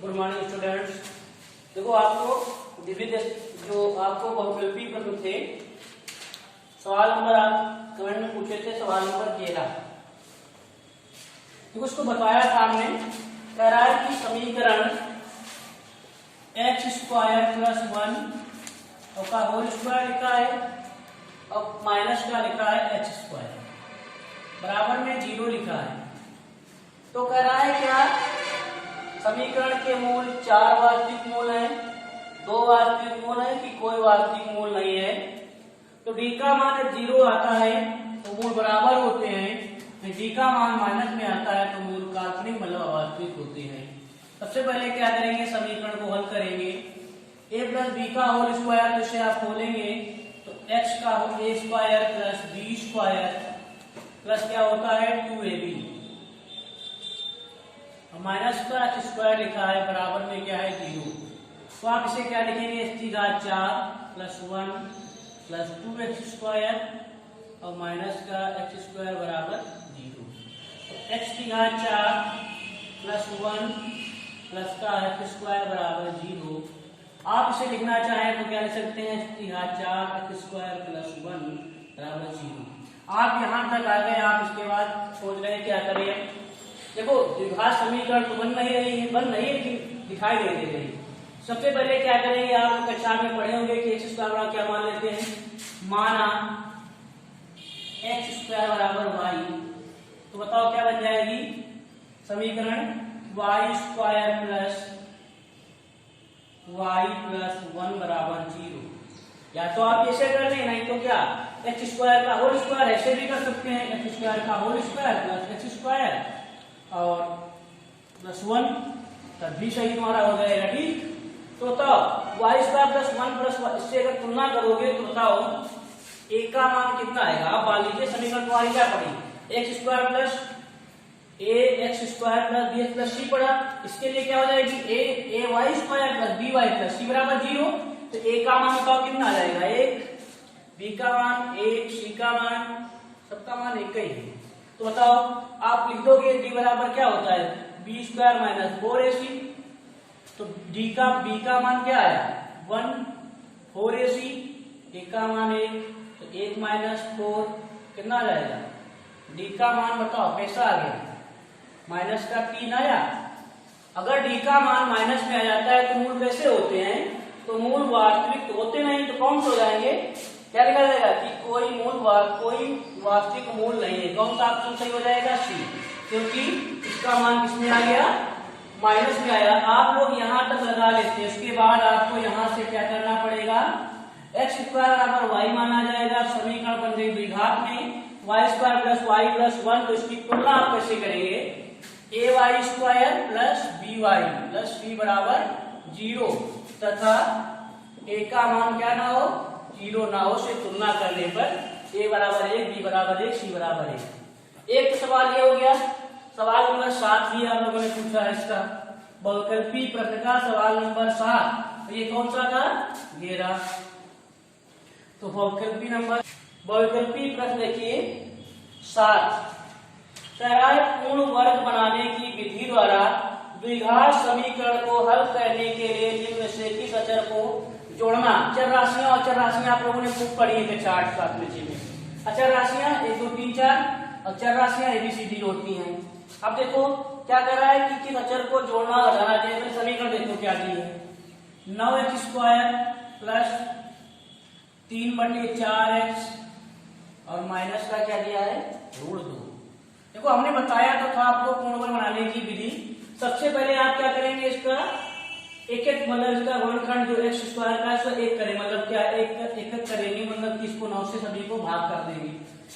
Good morning students. देखो आपको विविध जो आपको बहुविकल्पी प्रश्न थे, सवाल नंबर आप कमेंट में पूछे थे, सवाल नंबर 13। देखो उसको बताया था हमने, कह रहा है कि समीकरण x² + 1 का होल स्क्वायर लिखा है और माइनस का लिखा है x² बराबर में 0 लिखा है। तो कह रहा है क्या, समीकरण के मूल 4 वास्तविक मूल हैं, 2 वास्तविक मूल हैं कि कोई वास्तविक मूल नहीं है। तो डी का मान 0 आता है तो मूल बराबर होते हैं, डी का मान माइनस में आता है तो मूल काल्पनिक मतलब अवास्तविक होते हैं। सबसे पहले क्या करेंगे, समीकरण को हल करेंगे। a + b का होल स्क्वायर, जिसे आप खोलेंगे तो x का a² + b² प्लस क्या होता है 2ab माइनस का x² लिखा है बराबर में क्या है 0। तो आप इसे क्या लिखेंगे, x⁴ + 1 + 2x² और माइनस का x² बराबर 0। तो x⁴ + 1 प्लस का x² बराबर 0। आप इसे लिखना चाहें तो क्या लिख सकते हैं, x⁴ x² + 1 बराबर 0। आप यहां तक आ गए, आप इसके बाद सोच रहे हैं क्या करें। देखो द्विघात समीकरण तो बन नहीं रही है, दिखाई नहीं दे रही। सबसे पहले क्या करेंगे, आप कक्षा में पढ़े होंगे कि x² बराबर क्या मान लेते हैं, माना x² बराबर y। तो बताओ क्या बन जाएगी समीकरण, y² + y + 1 बराबर 0। या तो आप ऐसे कर लें, नहीं तो क्या x² का होल स्क्वायर ऐसे भी कर सकते हैं, x² का होल स्क्वायर + x² और +1 तब भी सही तुम्हारा हो जाएगा। ठीक, तो तब y² + 1 + इससे अगर तुलना करोगे तो बताओ a का मान कितना आएगा। आप मान लीजिए समीकरण तुम्हारी क्या पड़ी, x² + ax² + bx + c पड़ा। इसके लिए क्या हो जाएगी, ay² + by + c बराबर 0। तो a का मान बताओ कितना आ जाएगा, 1, b का मान 1, c का मान, सबका मान 1 ही है। तो बताओ आप लिख दोगे d बराबर क्या होता है, b² - 4ac। तो b का मान क्या आया 1, 4ac, a का मान 1, तो 1 - 4 कितना आ जाएगा, d का मान बताओ कैसा आ गया, माइनस का 3 आया। अगर d का मान माइनस में आ जाता है तो मूल कैसे होते हैं, तो मूल वास्तविक तो होते नहीं, तो कौन से हो जाएंगे, क्या लिखा जाएगा कि कोई वास्तविक मूल नहीं है। कौन सा ऑप्शन सही हो जाएगा, सी, क्योंकि इसका मान किसमें आ गया, माइनस में आया। आप लोग यहाँ तक लगा लेते हैं, उसके बाद आपको यहाँ से क्या करना पड़ेगा, x² बराबर y माना जाएगा। समीकरण बन गई द्विघात में y² + y + 1। तो इसकी तुलना आप कैसे करेंगे, ay² + by + c बराबर 0 तथा a का मान क्या ना हो, 0 ना हो, से तुलना करने पर a बराबर 1, b बराबर 1, c बराबर 1। एक तो सवाल ये हो गया। सवाल नंबर 7 भी आप लोगों ने पूछा है, इसका बहुविकल्पी प्रश्न का सवाल नंबर 7। तो ये कौन सा था, 13। तो बहुविकल्पी प्रश्न देखिए 7, पूर्ण वर्ग बनाने की विधि द्वारा द्विघात समीकरण को हल करने के लिए निम्न से किस अचर को जोड़ना। चर राशियां और चर राशियां आप लोगों ने खूब पढ़ी है चार्ट 7 में। अचर राशियां 1 2 3 4 और चर राशियां ABCD होती हैं। अब देखो क्या कर रहा है कि किस अचर को जोड़ना घटाना चाहिए। तो समीकरण देखो क्या दी है, 9x² + 3/4x और माइनस का क्या दिया है, √2। देखो हमने बताया तो था आपको पूर्ण वर्ग बनाने की विधि। सबसे पहले आप क्या करेंगे, इसका एक मतलब इसका गुणनखंड जो x² का है इसको 1 करें, मतलब क्या एक करेंगे, मतलब कि इसको 9 से सभी को भाग कर देंगे।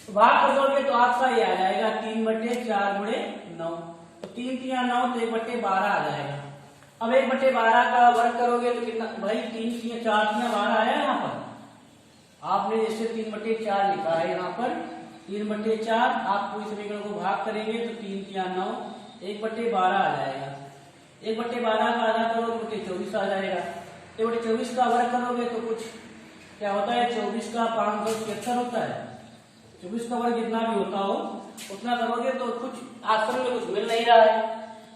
तो भाग कर दोगे तो आपका ये आ जाएगा 3/4 × 9। तो 3 × 9 तो 1/12 आ जाएगा। अब 1/12 का वर्ग करोगे तो कितना भाई, 3 × 4 × 12 आया यहाँ पर। आपने जैसे 3/4 लिखा है यहाँ पर, 3/4 आप पूरी समीकरण को भाग करेंगे तो 3 × 9 1/12 आ जाएगा। 1/12 का आधा करोगे तो 24 आ जाएगा। 24 का वर्ग करोगे तो कुछ क्या होता है, 24 का 573 होता है। 24 का वर्ग जितना भी होता हो उतना करोगे तो कुछ आश्रम में कुछ मिल नहीं रहा है।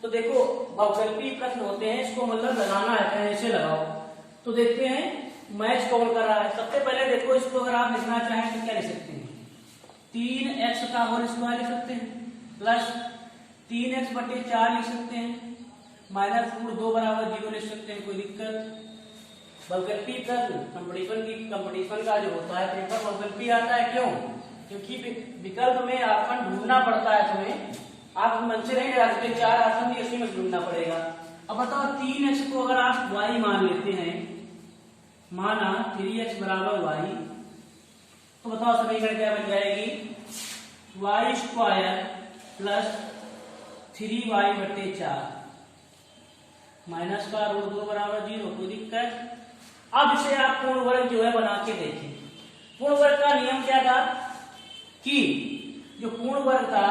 तो देखो बहुकल्पीय प्रश्न होते हैं, इसको मतलब लगाना है, चाहे ऐसे लगाओ। तो देखते हैं मैच कौन कर रहा है। सबसे पहले देखो इसको अगर आप लिखना चाहें तो क्या लिख सकते हैं, 3x का होल स्क्वायर लिख सकते हैं प्लस 3x/4 लिख सकते हैं माइनस रूट 2 बराबर 0 लिख सकते हैं, कोई दिक्कत। बहुकल्पीय प्रश्न कंपटीशन का जो होता है पेपर बहुकल्पीय आता है, क्यों? क्योंकि विकल्प में आसन ढूंढना पड़ता है तुम्हें, आप मन से नहीं लगा सकते, 4 आसन भी उसी में ढूंढना पड़ेगा। अब बताओ 3x को अगर आप y मान लेते हैं, माना 3x बराबर y, तो बताओ समीकरण क्या बन जाएगी, y² प्लस 3y/4 माइनस का रूट 2 बराबर 0, कोई दिक्कत। अब इसे आप पूर्ण वर्ग जो है बना के देखें। पूर्ण वर्ग का नियम क्या था कि जो पूर्ण वर्ग था,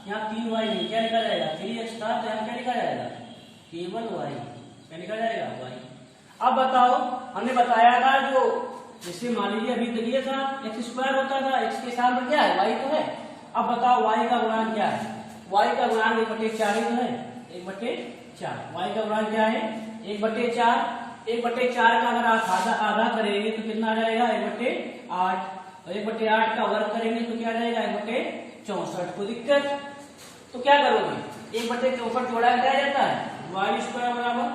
यहाँ 3y नहीं, क्या लिखा जाएगा, 3x था, तो यहाँ क्या लिखा जाएगा, केवल y, क्या लिखा जाएगा, y। अब बताओ, हमने बताया था जो जैसे मान लीजिए अभी तक ये था x² होता था, x के साथ में क्या है, y तो है। अब बताओ y का गुणांक क्या है, y का गुणांक 1/4 ही तो है, 1/4। y का गुणांक क्या है, 1/4। 1/4 का अगर आप आधा करेंगे तो कितना आ जाएगा, 1/8। और 1/8 का वर्ग करेंगे तो क्या आ जाएगा, 1/64। कोई दिक्कत। तो क्या करोगे, 1/64 जोड़ा क्या जाता है, y² बराबर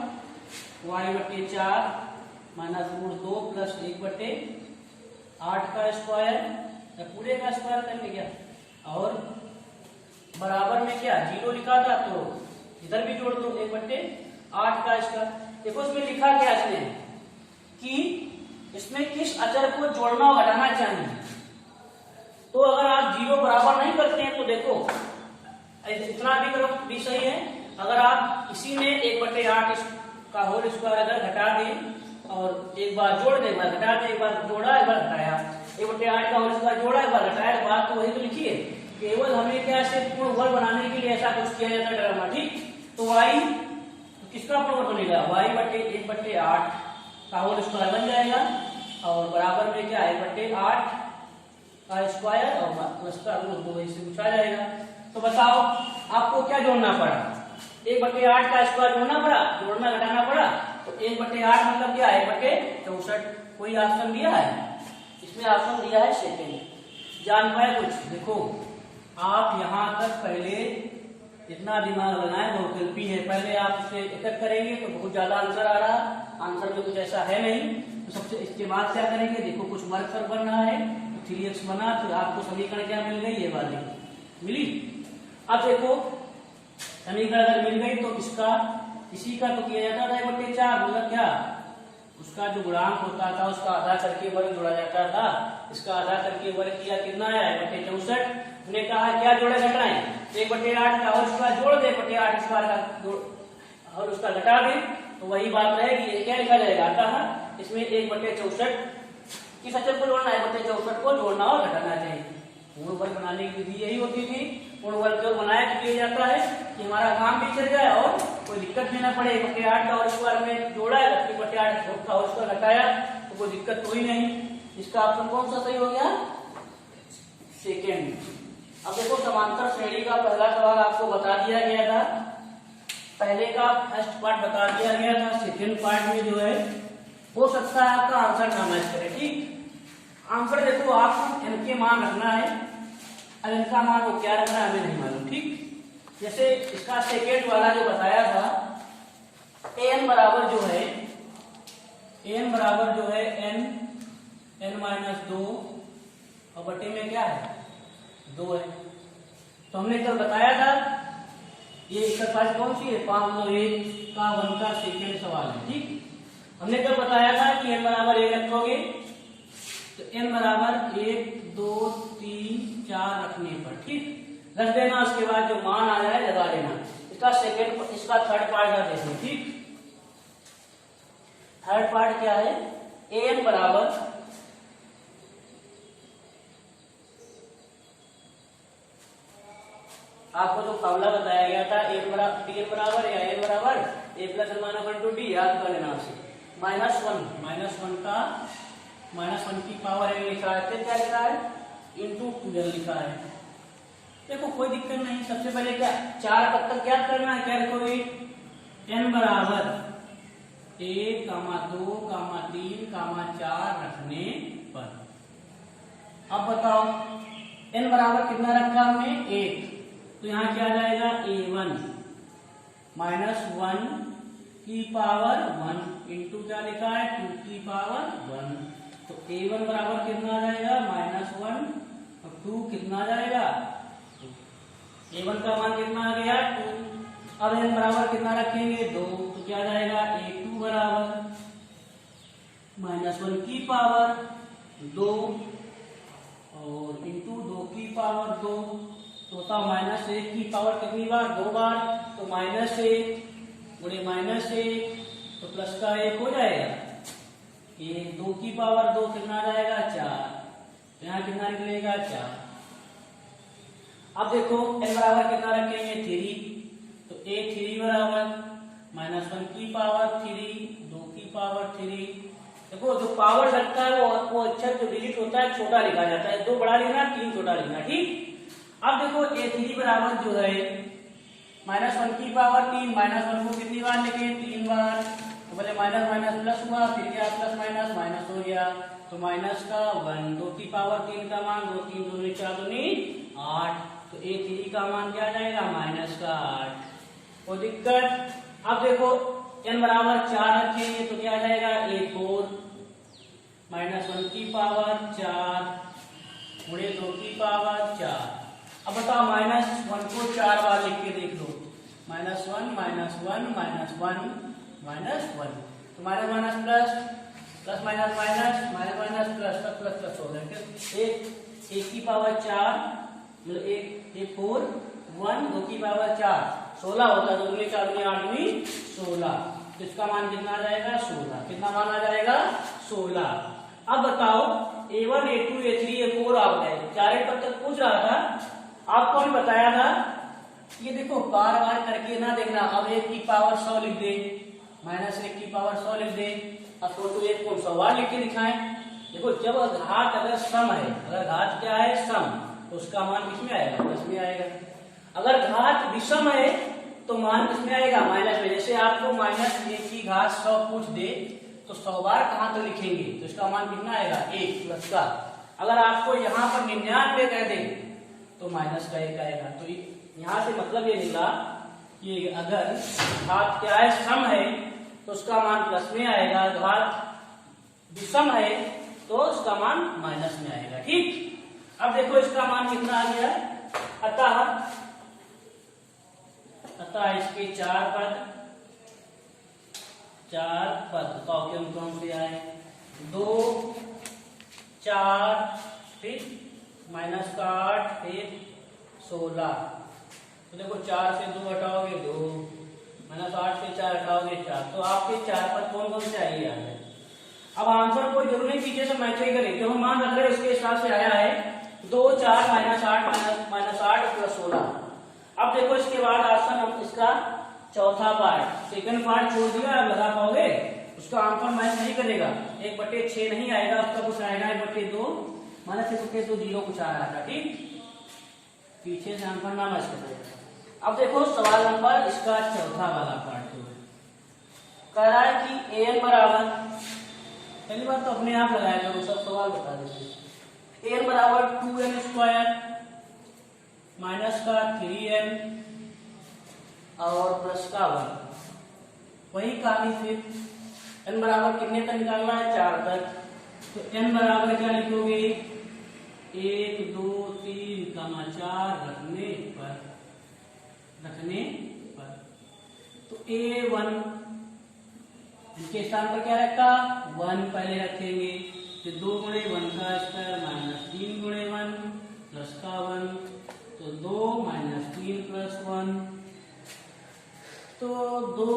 y/4 माइनस रूट 2 प्लस 1/8 का स्क्वायर, पूरे का स्क्वायर कर लिया, और बराबर में क्या 0 लिखा था, तो इधर भी जोड़ दो 1/8 का स्क्वायर। देखो इसमें लिखा क्या इसने कि इसमें किस अचर को जोड़ना और घटाना चाहिए। तो अगर आप 0 बराबर नहीं करते हैं तो देखो इतना भी करो भी सही है। अगर आप इसी में 1/8 का होल स्क्वायर अगर घटा दें और एक बार जोड़ दें, एक बार घटा दें, एक बार जोड़ा, एक बार घटाया, 1/8 का होल स्क्वायर जोड़ा, एक बार घटाया, बात तो वही तो लिखिए। केवल हमें क्या से पूर्ण वर्ग बनाने के लिए ऐसा कुछ किया जाता है ड्रामा, ठीक। तो y किसका पूर्ण वर्ग बनेगा, y/1/8 का होल स्क्वायर बन जाएगा, और बराबर में क्या है 1/8 का स्क्वायर और प्लस का रूट 2 इससे पूछा जाएगा। तो बताओ आपको क्या जोड़ना पड़ा, 1/8 का स्क्वायर जोड़ना पड़ा, जोड़ना घटाना पड़ा। तो 1/8 मतलब क्या है, 1/64। कोई ऑप्शन दिया है इसमें, ऑप्शन दिया है सेकेंड। जान पाए कुछ, देखो आप यहाँ तक पहले इतना दिमाग लगाएं, बहुकल्पी है, पहले आप इसे एकत्र करेंगे तो बहुत ज्यादा आंसर आ रहा, आंसर में कुछ ऐसा है नहीं। तो सबसे इसके बाद क्या करेंगे, देखो कुछ वर्ग सर बन रहा है, 3x बना, तो आपको समीकरण क्या मिल गई, ये वाली मिली। अब देखो समीकरण अगर मिल गई तो इसका इसी का तो किया जाता था 1/4, मतलब क्या उसका जो गुणांक होता था उसका आधा करके वर्ग जोड़ा जाता था। इसका आधा करके वर्ग किया, कितना आया 1/64। हमने कहा क्या जोड़े घटाएं, 1/8 का और स्क्वायर जोड़ दे, 1/8 स्क्वायर का और उसका घटा दे, तो वही बात रहेगी। क्या लिखा जाएगा, अतः इसमें 1/64 किस अचर को जोड़ना है, 1/64 को जोड़ना और घटाना चाहिए। पूर्ण वर्ग बनाने की विधि यही होती थी। पूर्ण वर्ग जो बनाया किया जाता है कि हमारा काम भी चल जाए और कोई दिक्कत भी ना पड़े। 1/8 का और स्क्वायर में जोड़ा है, 1/8 का और स्क्वायर घटाया, तो कोई दिक्कत हुई नहीं। इसका ऑप्शन कौन सा सही हो गया, सेकेंड। अब देखो समांतर श्रेणी का पहला सवाल आपको बता दिया गया था, पहले का फर्स्ट पार्ट बता दिया गया था, सेकेंड पार्ट में जो है हो सकता है आपका आंसर ना मैच करे, ठीक। आंसर देखो आपको n के मान रखना है, अब इनका मान वो क्या रखना है हमें नहीं मालूम, ठीक। जैसे इसका सेकेंड वाला जो बताया था, n बराबर जो है n-2 और बटे में क्या है 2 है। तो हमने कल बताया था ये एक्सरसाइज कौन सी है, 501 का 1 का सेकेंड सवाल है, ठीक। हमने कल बताया था कि n बराबर 1 रखोगे तो n बराबर 1 2 3 4 रखने पर, ठीक, रख देना। उसके बाद जो मान आ जाए लगा देना। इसका थर्ड पार्ट का देखो, ठीक। थर्ड पार्ट क्या है, an बराबर आपको जो फॉर्मूला बताया गया था, n बराबर या n बराबर a plus n minus 1 to d, याद कर लेना आपसे। -1 का -1 की पावर n लिखा है, फिर क्या लिखा है, इंटू 2n लिखा है। देखो कोई दिक्कत नहीं। सबसे पहले क्या 4 पद तक क्या करना है, क्या रखोगे n बराबर 1, 2, 3, 4 रखने पर। अब बताओ n बराबर कितना रखा हमने 1, तो यहाँ क्या जाएगा a1 माइनस 1 की पावर 1 इंटू क्या लिखा है 2 की पावर 1। तो a1 बराबर कितना आ जाएगा -1 और 2 कितना आ जाएगा, a1 का मान कितना आ गया 2। अब n बराबर कितना रखेंगे 2, तो क्या जाएगा a2 बराबर -1 की पावर 2 और इंटू 2 की पावर 2, तो होता -1 की पावर कितनी बार 2 बार, तो -1 गुणे -1 तो प्लस का 1 हो जाएगा, ये 2 की पावर 2 कितना आ जाएगा 4, तो यहाँ कितना निकलेगा 4। अब देखो n बराबर कितना रखेंगे 3, तो a3 बराबर -1 की पावर 3 2 की पावर 3। देखो जो पावर लगता है वो अक्षर जो डिजिट होता है छोटा लिखा जाता है, 2 बड़ा लिखना 3 छोटा लिखना, ठीक। अब देखो a3 बराबर जो है -1 की पावर 3, -1 को कितनी बार लिखे 3 बार, तो पहले माइनस माइनस प्लस हुआ, फिर क्या प्लस माइनस माइनस हो गया, तो माइनस का 1, 2 की पावर 3 का मान 2 3 2 4 2 8, तो a3 का मान क्या जाएगा माइनस का 8। कोई दिक्कत। अब देखो n बराबर 4 रखेंगे तो क्या जाएगा a4 -1 की पावर 4 गुणे 2 की पावर 4। अब बताओ -1 को 4 बार लिख के देख लो, -1 -1 -1 तो minus minus plus plus minus minus minus minus plus plus plus हो गया। एक की पावर 4 मतलब एक 4 1 2 की पावर 4 16 होता है, तो 2 4 8 में 16, तो इसका मान कितना आ जाएगा 16। कितना मान आ जाएगा 16। अब बताओ a1 a2 a3 a4 आ गए, 4 पद तक पूछ रहा था, आपको भी बताया था। ये देखो बार बार करके ना देखना, अब 1 की पावर 100 लिख दे, -1 की पावर 100 लिख दे, अब तो 1 को 100 बार लिख के दिखाएं। देखो जब घात अगर सम है, अगर घात क्या है सम, तो उसका मान किसमें आएगा 10 में आएगा। अगर घात विषम है तो मान किसमें आएगा माइनस में। जैसे आपको -1 की घात 100 पूछ दे तो 100 बार कहां तो लिखेंगे, तो इसका मान कितना आएगा 1 प्लस का। अगर आपको यहाँ पर 99 कह दे तो माइनस का 1 आएगा। तो यहाँ से मतलब ये निकला कि अगर घात क्या है सम है तो उसका मान प्लस में आएगा, घात विषम है तो उसका मान माइनस में आएगा, ठीक। अब देखो इसका मान कितना आ गया, अतः इसके 4 पद बताओ कौन से आए 2 4 फिर -8 फिर 16। तो देखो 4 से 2 हटाओगे 2, -8 से 4 हटाओगे 4, तो आपके 4 पद कौन कौन से आएंगे आ गए। अब आंसर कोई जरूरी पीछे से मैच ही करें, जो हम मान रख रहे हैं उसके हिसाब से आया है 2 4 -8 प्लस 16। अब देखो इसके बाद आंसर हम इसका चौथा पार्ट सेकंड पार्ट छोड़ दिया, आप लगा पाओगे उसका आंसर मैच नहीं करेगा, 1/6 नहीं आएगा, उसका कुछ आएगा 1/2 -1/2 0 कुछ आ रहा था, ठीक। पीछे से आंसर ना मैच करेगा। अब देखो सवाल नंबर इसका चौथा वाला पार्ट जो है कह रहा है कि an बराबर, पहली बात तो अपने आप लगाया करो, सब सवाल बता देते। an बराबर 2n² माइनस का 3n और प्लस का 1, वही कहानी फिर n बराबर कितने तक निकालना है 4 तक, तो n बराबर क्या लिखोगे 1 2 3 4 रखने पर तो a1 इनके स्थान पर क्या रखा 1 पहले रखेंगे, तो 2 गुणे 1 का स्क्वायर -3 गुणे 1 प्लस का 1, तो 2 -3 प्लस 1, तो 2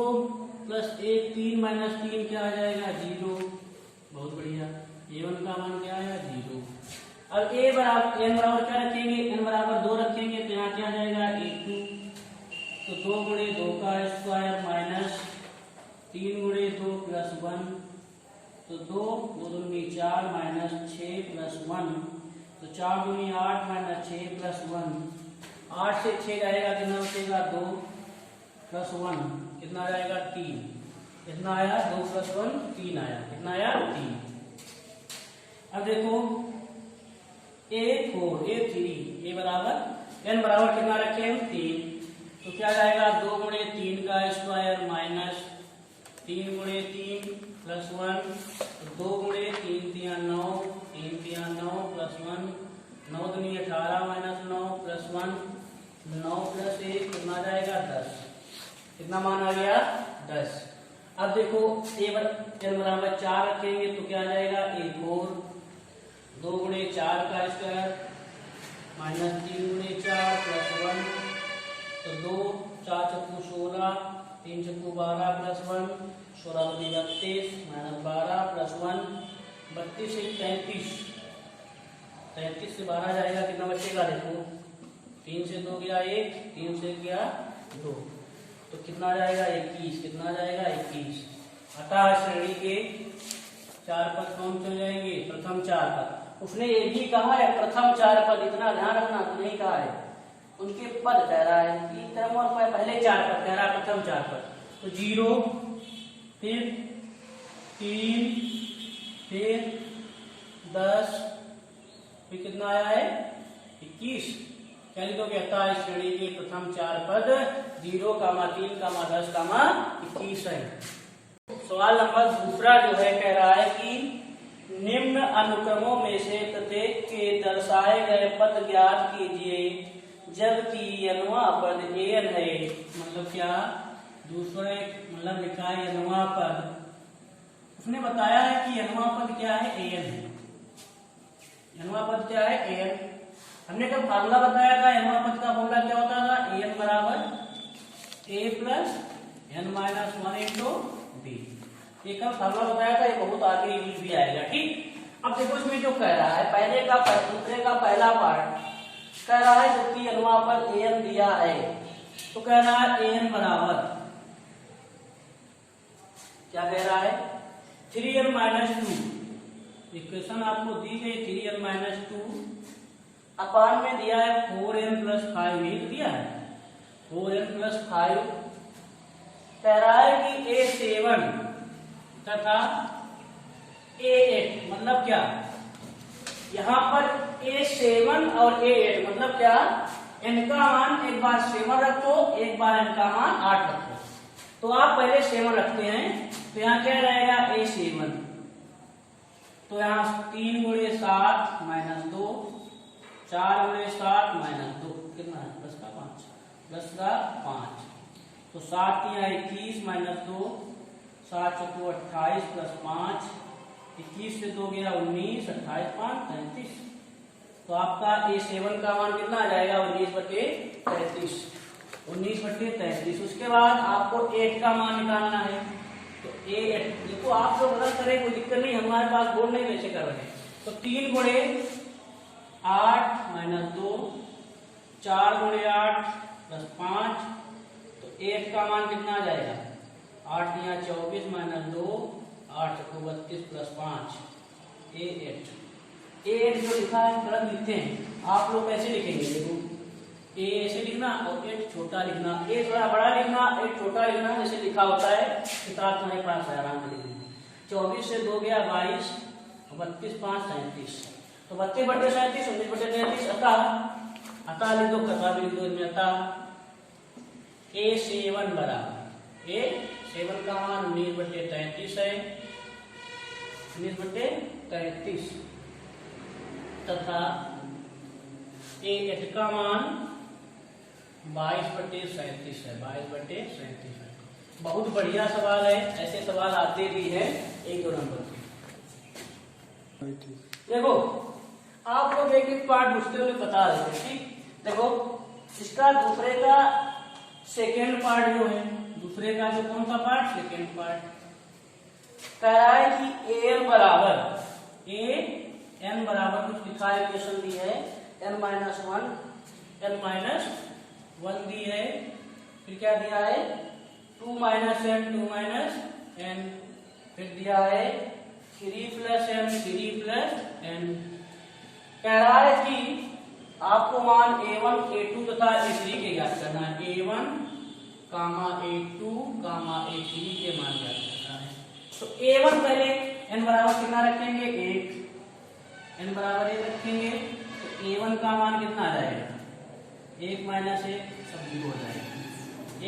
प्लस 1 3 -3 क्या आ जाएगा 0। बहुत बढ़िया, a1 का मान क्या आया 0। अब n बराबर क्या रखेंगे, n बराबर 2 रखेंगे, तो यहाँ क्या आ जाएगा a2, तो 2 गुणे 2 का स्क्वायर -3 गुणे 2 प्लस 1, तो 2 2 दूनी 4 -6 प्लस 1, तो 4 दूनी 8 -6 प्लस 1, 8 से 6 जाएगा, कितना बचेगा 2 प्लस 1 कितना जाएगा 3, कितना आया 2 प्लस 1 3 आया, कितना आया 3। अब देखो A4 A3 A बराबर n बराबर कितना रखे हम 3, तो क्या जाएगा 2 गुणे 3 का स्क्वायर माइनस 3 गुणे 3 प्लस 1, 2 गुणे 3 3 9 3 3 9 प्लस 1 9 दूनी 18 माइनस 9 प्लस 1 9 प्लस 1 कितना जाएगा 10, कितना मान आ गया 10। अब देखो n बराबर 4 रखेंगे तो क्या जाएगा A4 2 गुणे 4 का स्क्वायर माइनस 3 गुणे 4 प्लस 1, तो 2 4 चक्कू 16 3 चक्कू 12 प्लस 1 16 दूनी 32 माइनस 12 प्लस 1 32 से 33, 33 से 12 जाएगा, कितना बचेगा देखो 3 से 2 गया 1 3 से गया 2, तो कितना जाएगा 21, कितना जाएगा 21। अतः श्रेणी के 4 पद कौन से हो जाएंगे, प्रथम 4 पद। उसने ये भी कहा है प्रथम 4 पद, इतना ध्यान रखना, तो नहीं कहा है उनके पद कह रहा है कि क्रम और पहले 4 पद कह रहा है, प्रथम 4 पद। तो 0 फिर 3 फिर 10 फिर कितना आया है 21। क्या लिखोगे, अतः इस श्रेणी के प्रथम 4 पद 0, 3, 10, 21 है। सवाल नंबर दूसरा जो है कह रहा है कि निम्न अनुक्रमों में से प्रत्येक के दर्शाए गए पद ज्ञात कीजिए जबकि n वां पद an है। मतलब क्या, दूसरे मतलब लिखा है n वां पद, उसने बताया है कि n वां पद क्या है an है। n वां पद क्या है an। हमने कल फार्मूला बताया था n वां पद का फार्मूला क्या होता था, an बराबर a plus n minus 1 into b। ये कल फार्मूला बताया था, ये बहुत आगे यूज भी आएगा। ठीक, अब देखो इसमें जो कह रहा है पहले का दूसरे का पहला पार्ट कह रहा है जबकि n वां पद an दिया है, तो कह रहा है an बराबर क्या कह रहा है 3n माइनस 2। इक्वेशन आपको दी गई 3n माइनस 2 अपान में दिया है 4n प्लस 5, यही तो दिया है 4n प्लस 5। कह रहा है कि A7 तथा A8 मतलब क्या, यहाँ पर A7 और A8 मतलब क्या, n का मान एक बार 7 रखो, एक बार n का मान 8 रखो। तो आप पहले 7 रखते हैं, तो यहाँ क्या रहेगा A7, तो यहाँ 3 गुणे 7 माइनस 2, 4 गुणे 7 माइनस 2 कितना है 10 का 5, 10 का 5, तो 7 यहाँ 21 माइनस 2 7 चक्कू 28 प्लस 5, 21 से 2 गया 19, 28 5 33। तो आपका A7 का मान कितना आ जाएगा 19/33, 19/33। उसके बाद आपको 8 का मान निकालना है, तो A8 देखो आप लोग गलत करें कोई दिक्कत नहीं, हमारे पास बोर्ड नहीं वैसे कर रहे हैं। तो 3 गुणे 8 माइनस 2, 4 गुणे 8 प्लस 5, तो 8 का मान कितना आ जाएगा 8 यहाँ 24 माइनस 2 8 चक्कू 32 प्लस 5 A8। A8 जो लिखा है गलत लिखते हैं, आप लोग कैसे लिखेंगे, देखो A ऐसे लिखना और 8 छोटा लिखना, A थोड़ा बड़ा लिखना 8 छोटा लिखना, जैसे लिखा होता है किताब तुम्हारे पास है आराम से लिखना। 24 से 2 गया 22, 32 5 37, तो 32/37 19/33। अतः लिख दो, कथा भी लिख दो इनमें, अतः A7 बराबर A7 का मान 19/33 है, 19/33 तथा A8 का मान 22/37 है, 22/37 है। बहुत बढ़िया सवाल है, ऐसे सवाल आते भी हैं 1-2 नंबर के। देखो आप लोग एक एक पार्ट पूछते हुए बता रहे थे, ठीक। देखो इसका दूसरे का सेकेंड पार्ट जो है, दूसरे का जो कौन सा पार्ट, सेकेंड पार्ट कह रहा है कि an बराबर कुछ लिखा है, इक्वेशन दी है n माइनस 1 दी है, फिर क्या दिया है 2 माइनस n, फिर दिया है 3 प्लस n कह रहा है कि आपको मान A1, A2 तथा A3 के ज्ञात करना है। A1, A2, A3 के मान ज्ञात करना है। तो A1 पहले n बराबर कितना रखेंगे? 1, n बराबर 1 रखेंगे तो A1 का मान कितना आ जाएगा? 1 माइनस 1 सब 0 हो जाएगा।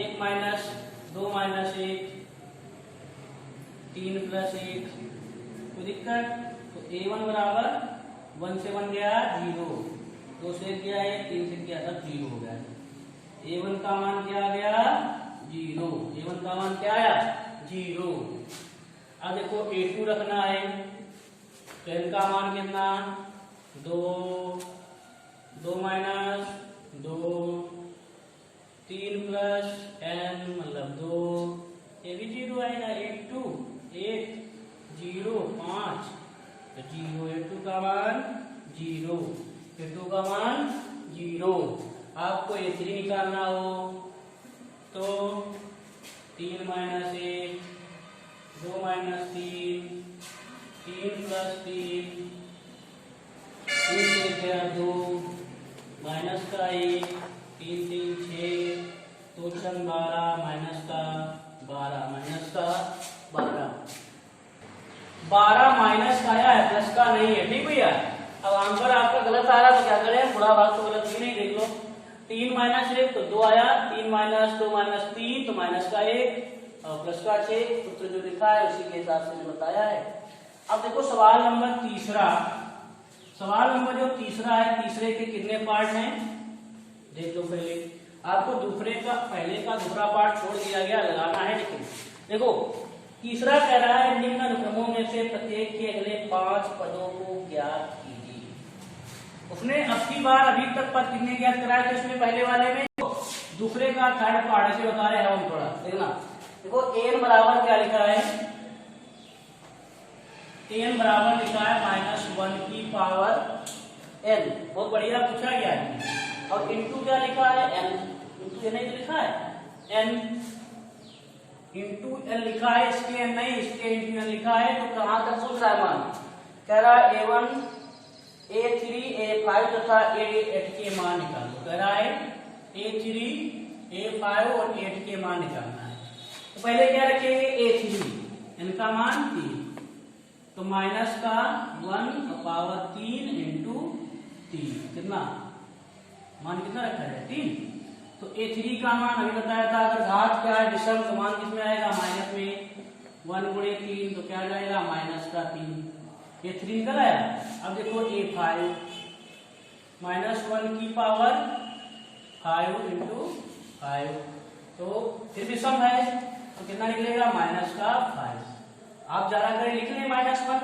1 माइनस 2 माइनस 1 3 प्लस 1 कोई दिक्कत? तो A1 बराबर 1 से 1 गया 0, 2 से गया 1, 3 से गया सब 0 हो गया। A1 का मान क्या आ गया? 0। A1 का मान क्या आया? 0। अब देखो A2 रखना है तो n का मान कितना? 2, 2 माइनस 2, 3 प्लस n मतलब 2, ये भी 0 आएगा। 8, 2, 8, 0, 5 तो 0। A2 का मान 0, A2 का मान 0। आपको A3 निकालना हो तो 3 माइनस 1, 2 माइनस 3, 3 प्लस 3, 3 से गया 2, माइनस का 1, 3 3 6, 2 3 12, माइनस का 12, माइनस का 12। 12 माइनस का आया है, प्लस का नहीं है। ठीक भैया, अब आंसर आपका गलत आ रहा है तो क्या करें? बुरा भाग तो गलत ही नहीं, देख लो। 3 माइनस 1 तो 2 आया, 3 माइनस 2 माइनस 3 तो माइनस का 1 और प्लस का 6। सूत्र जो लिखा है उसी के हिसाब से जो बताया है। अब देखो सवाल नंबर तीसरा। सवाल नंबर जो तीसरा है, तीसरे के कितने पार्ट हैं देख लो। पहले आपको दूसरे का पहले का दूसरा पार्ट छोड़ दिया गया, लगाना है। लेकिन देखो तीसरा कह रहा है निम्न अनुक्रमों में से प्रत्येक के अगले 5 पदों को ज्ञात कीजिए। उसने अब की बार अभी तक पद कितने ज्ञात कराए थे उसमें? पहले वाले में। दूसरे का थर्ड पार्ट से बता रहे हैं हम, थोड़ा देखना। देखो n बराबर क्या लिखा है? n बराबर लिखा है -1 की पावर n। बहुत बढ़िया पूछा गया है। और इंटू क्या लिखा है? n। इंटू नहीं लिखा है n, इंटू n लिखा है, इसके n नहीं, इसके इंटू n लिखा है। तो कहां तक पूछ रहा है मान? कह रहा है A1, A3, A5 तथा A8 के मान निकालो। कह रहा है A3, A5 और 8 के मान निकालना है। तो पहले क्या रखेंगे? A3, n का मान 3 तो माइनस का 1 पावर 3 इंटू 3 कितना मान कितना रखा है? 3। तो A3 का मान अभी बताया था, अगर घात क्या है विषम तो मान किसमें आएगा? माइनस में। 1 गुणे 3 तो क्या जाएगा? माइनस का 3। A3 निकल आया। अब देखो A5 -1 की पावर 5 इंटू 5 तो फिर विषम है तो कितना निकलेगा? माइनस का 5। आप ज्यादा करें लिख लें -1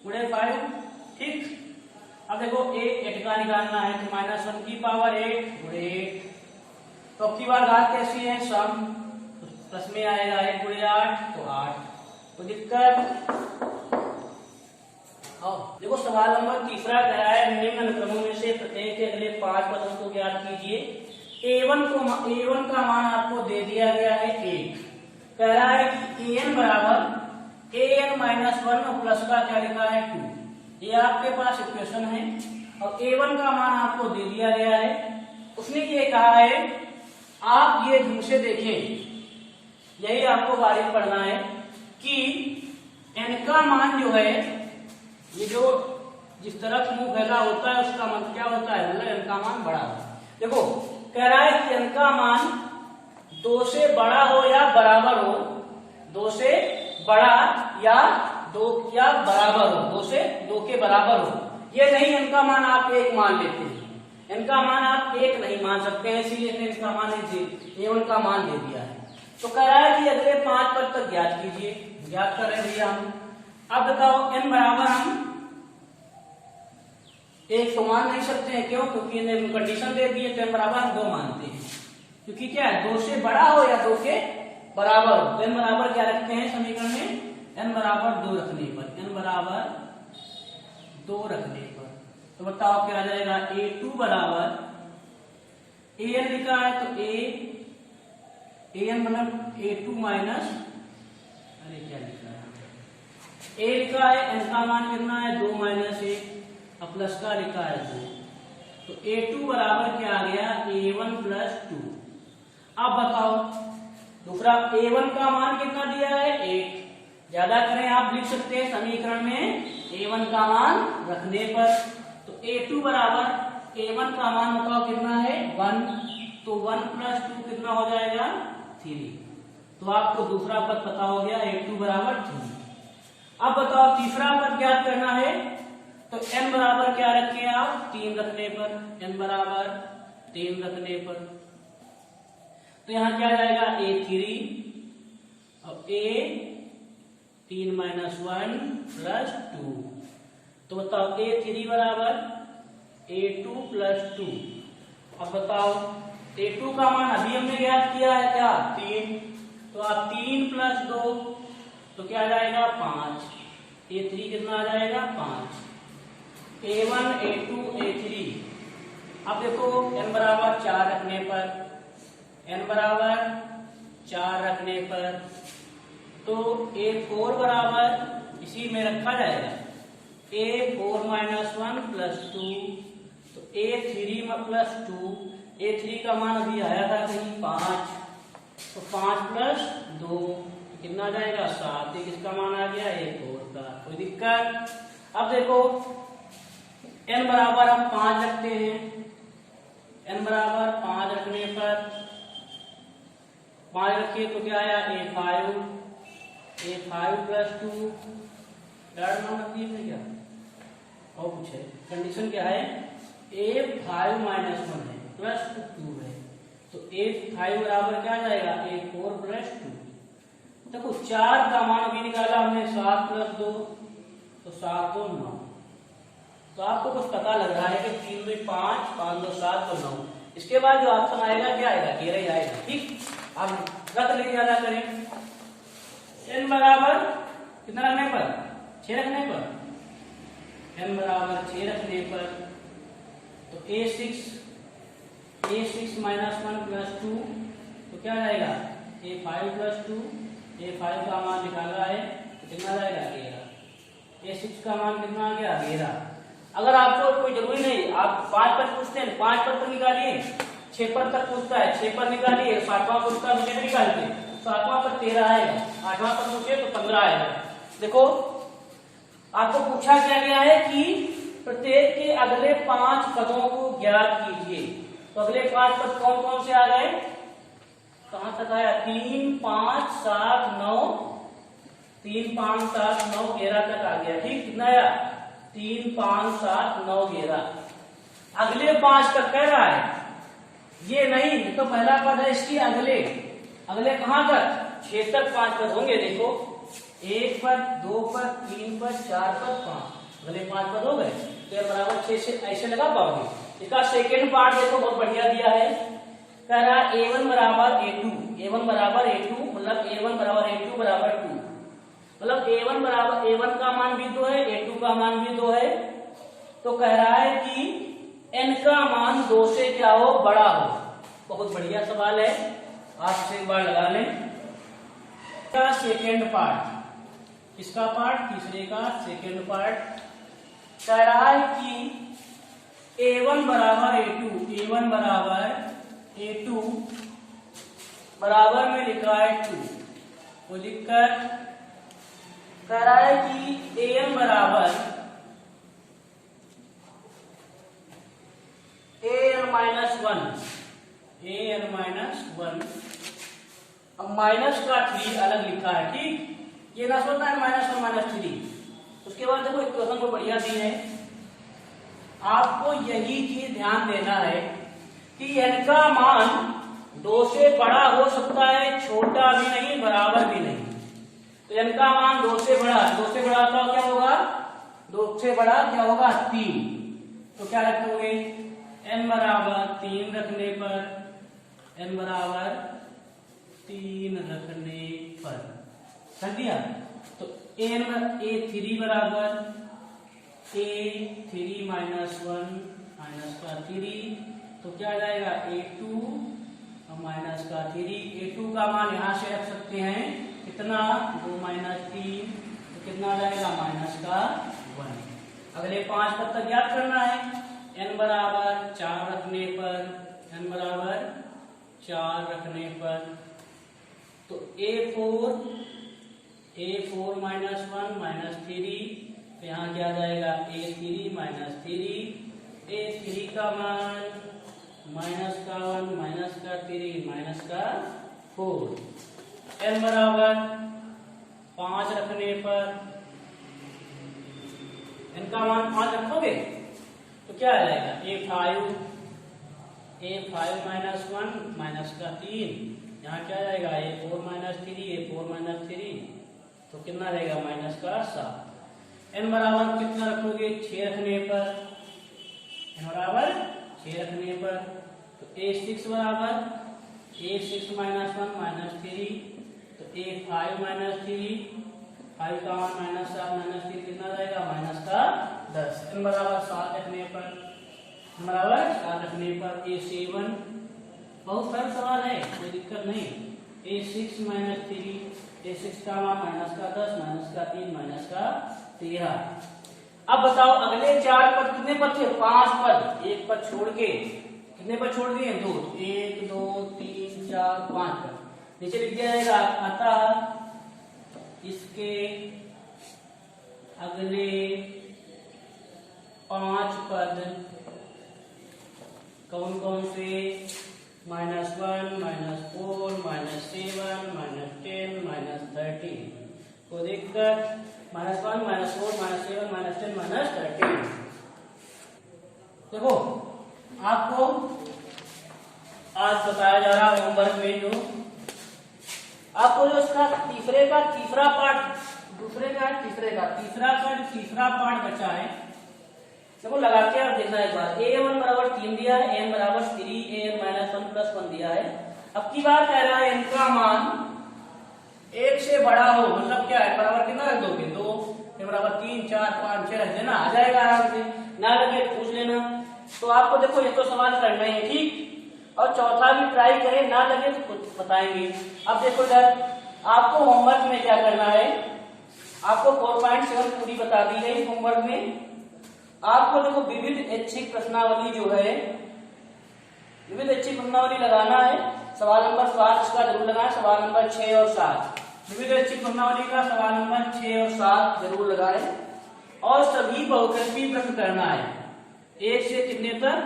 गुणे 5। ठीक। अब देखो A8 का निकालना है तो -1 की पावर 8 गुणे 8। तो अब की बार घात कैसी है? सम। तो प्लस में आएगा 1 गुणे 8 तो 8। तो दिक्कत। देखो सवाल नंबर तीसरा कह रहा है निम्न अनुक्रमों में से प्रत्येक के अगले 5 पदों को ज्ञात कीजिए। A1 का मान आपको दे दिया गया है 1। कह रहा है कि an बराबर an-1 और प्लस का क्या लिखा है? 2। ये आपके पास इक्वेशन है और A1 का मान आपको दे दिया गया है। उसने ये कहा है आप ये ढंग से देखें, यही आपको बारीक पढ़ना है कि n का मान जो है, ये जो जिस तरफ मुंह फैला होता है उसका मतलब क्या होता है? मतलब n का मान बड़ा होता है। देखो कह रहा है कि n का मान 2 से बड़ा हो या बराबर हो, 2 से बड़ा या 2 या बराबर हो, 2 से 2 के बराबर हो। ये नहीं n का मान आप 1 मान लेते हैं, n का मान आप 1 नहीं मान सकते हैं, इसीलिए इसका मान A1 का मान दे दिया है। तो कह रहा है कि अगले 5 पद तक ज्ञात कीजिए। ज्ञात कर रहे हैं भैया हम। अब बताओ n बराबर हम 1 तो मान नहीं सकते हैं। क्यों? क्योंकि इन्हें कंडीशन दे दी है। तो n बराबर हम 2 मानते हैं, क्योंकि क्या है? 2 से बड़ा हो या 2 के बराबर हो। तो n बराबर क्या रखते हैं समीकरण में? n बराबर 2 रखने पर, n बराबर 2 रखने पर तो बताओ क्या आ जाएगा? A2 बराबर an लिखा है तो an मतलब A2 माइनस, अरे क्या लिखा है? a लिखा है, n का मान कितना है? 2 माइनस 1 और प्लस का लिखा है 2 तो A2 बराबर क्या आ गया, A1 प्लस 2। अब बताओ दूसरा A1 का मान कितना दिया है, 1। ज्यादा करें आप लिख सकते हैं समीकरण में A1 का मान रखने पर। तो A2 बराबर A1 का मान बताओ कितना है, 1। तो 1 प्लस 2 कितना हो जाएगा, 3। तो आपको दूसरा पद पता हो गया, A2 बराबर 3। अब बताओ तीसरा पद ज्ञात करना है। तो n बराबर क्या रखें आप, 3 रखने पर, n बराबर 3 रखने पर। तो यहां क्या जाएगा, A3 और A3 माइनस 1 प्लस 2। तो बताओ A3 बराबर A2 प्लस 2। अब बताओ A2 का मान अभी हमने ज्ञात किया है क्या, 3। तो आप 3 प्लस 2 तो क्या जाएगा, 5। A3 कितना आ जाएगा, 5। A1 A2 A3। अब देखो n बराबर 4 रखने पर, n बराबर 4 रखने पर तो A4 बराबर इसी में रखा जाएगा, A4 माइनस 1 प्लस 2। तो A3 प्लस 2, A3 का मान अभी आया था कहीं 5। तो 5 प्लस 2 कितना जाएगा, 7। किसका मान आ गया, A4 का। कोई दिक्कत। अब देखो n बराबर हम 5 रखते हैं, n बराबर 5 रखने पर 5 रखिए तो क्या आया, A5 प्लस 2। डर नाम रख दिए क्या, और कुछ है, कंडीशन क्या है, A5 माइनस 1 है प्लस 2 है। तो A5 बराबर क्या जाएगा, A4 प्लस 2। देखो 4 का मान अभी निकाला हमने, 7 प्लस 2 तो 7 2 9। तो आपको कुछ पता लग रहा है कि 3 2 5 5 2 7 तो 9। इसके बाद जो ऑप्शन आएगा क्या आएगा, 13 ही आएगा। ठीक, अब रख ले, ज्यादा करें। n बराबर कितना रखने पर, 6 रखने पर, n बराबर 6 रखने पर तो A6 माइनस 1 प्लस 2 तो क्या जाएगा, A5 प्लस 2। A5 का मान निकाला है तो कितना जाएगा, 13। A6 का मान कितना आ गया, 13। अगर आपको कोई जरूरी नहीं, आप 5 पद पूछते हैं, 5 पद तो निकालिए, 6 पद तक पूछता है, 6 पद निकालिए, 7वां पूछता है, मुझे निकालते, 7वां पद 13 आएगा, 8वां पद पूछे तो 15 आएगा। देखो आपको पूछा क्या गया है कि प्रत्येक के अगले 5 पदों को ज्ञात कीजिए। तो अगले 5 पद कौन कौन से आ गए, कहां तक आया, 3 5 7 9, 3 5 7 9 11 तक आ गया। ठीक, कितना आया, 3 5 7 9 11। अगले 5 तक कह रहा है, ये नहीं तो पहला पद है, इसकी अगले कहां तक, 6 तक 5 पद होंगे। देखो 1 पद 2 पद 3 पद 4 पद 5, अगले 5 पद हो गए। तो बराबर 6 से ऐसे लगा पाओगे। इसका सेकेंड पार्ट देखो बहुत बढ़िया दिया है, कह रहा A1 बराबर A2, A1 बराबर A2 मतलब A1 बराबर A2 बराबर 2, मतलब A1 बराबर A1 का मान भी 2 है, A2 का मान भी 2 है। तो कह रहा है कि n का मान 2 से क्या हो, बड़ा हो। बहुत बढ़िया सवाल है, आप से एक बार लगा लें। का सेकेंड पार्ट, इसका पार्ट, तीसरे का सेकेंड पार्ट, कह रहा है कि A1 बराबर A2, A1 बराबर A2 बराबर में लिखा है 2। वो लिखकर कह रहा है कि an बराबर an माइनस 1। अब माइनस का 3 अलग लिखा है। ठीक, ये ना सोचना है -1 -3। उसके बाद देखो एक क्वेश्चन को बढ़िया दी है, आपको यही चीज ध्यान देना है कि n का मान 2 से बड़ा हो सकता है, छोटा भी नहीं, बराबर भी नहीं। तो n का मान 2 से बड़ा तो क्या होगा, 2 से बड़ा क्या होगा, 3। तो क्या रखोगे, n बराबर 3 रखने पर, n बराबर 3 रखने पर रख दिया। तो A3 बराबर A3 माइनस 1 माइनस का 3, तो क्या जाएगा A2 माइनस का 3। A2 का मान यहां से रख सकते हैं, कितना, 2 माइनस 3, तो कितना जाएगा, माइनस का 1। अगले 5 पद तक याद करना है। n बराबर 4 रखने पर, n बराबर 4 रखने पर तो a4 माइनस 1 माइनस 3, तो यहाँ क्या आ जाएगा a3 माइनस 3, a3 का मान माइनस का 1 माइनस का 3 माइनस का 4, n बराबर 5 रखने पर, n का मान 5 रखोगे तो क्या आ जाएगा a5 माइनस 1 माइनस का 3, यहाँ क्या जाएगा a4 माइनस 3 तो कितना रहेगा माइनस का 7, n बराबर कितना रखोगे 6 रखने पर, n बराबर 6 रखने पर तो a6 बराबर a6 माइनस 1 माइनस 3 तो a5 माइनस 3, 5 का मान माइनस 7 माइनस 3 कितना रहेगा माइनस का 10, n बराबर 7 रखने पर, n बराबर 7 रखने पर a7, बहुत सरल सवाल है कोई दिक्कत नहीं, a6 माइनस 3, a6 का मान माइनस का 10 माइनस का 3 माइनस का 13। अब बताओ अगले 4 पद कितने पद थे 5 पद, एक पद छोड़ के कितने पद छोड़ दिए 2, 1 2 3 4 5 पद, नीचे लिख दिया जाएगा अतः इसके अगले 5 पद कौन कौन से, -1 -4 -7 -10 -13, को देखकर -1 -4 -7 -10 -13। देखो आपको आज बताया जा रहा होमवर्क में जो आपको जो इसका तीसरे का तीसरा पार्ट, दूसरे का तीसरे का तीसरा पार्ट बचा है, देखो लगा के आप देखना एक बार, a1 बराबर 3 दिया है, n बराबर 3, an माइनस 1 प्लस 1 दिया है। अब की बार कह रहा है n का मान 1 से बड़ा हो, मतलब क्या है बराबर कितना रख दोगे 2, n बराबर 3 4 5 6 रख देना, आ जाएगा आराम से, ना लगे पूछ लेना। तो आपको देखो ये तो सवाल करना है ठीक, और चौथा भी ट्राई करें, ना लगे तो कुछ बताएंगे। अब देखो इधर आपको होमवर्क में क्या करना है, आपको 4.7 पूरी बता दी गई होमवर्क में। आपको देखो विविध ऐच्छिक प्रश्नावली जो है, विविध ऐच्छिक प्रश्नावली लगाना है, सवाल नंबर 7 इसका जरूर लगाना, सवाल नंबर 6 और 7, विविध ऐच्छिक प्रश्नावली का सवाल नंबर 6 और 7 जरूर लगाए, और सभी बहुकल्पी प्रश्न करना है 1 से कितने तक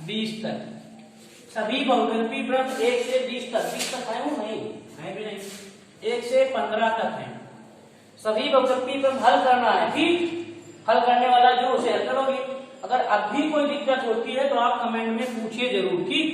20 तक, सभी बहुकल्पी प्रश्न 1 से 20 तक, 20 तक है नहीं है भी नहीं, 1 से 15 तक है, सभी बहुकल्पी प्रश्न हल करना है ठीक। हल करने वाला जो उसे हल करोगे, अगर अब भी कोई दिक्कत होती है तो आप कमेंट में पूछिए जरूर ठीक।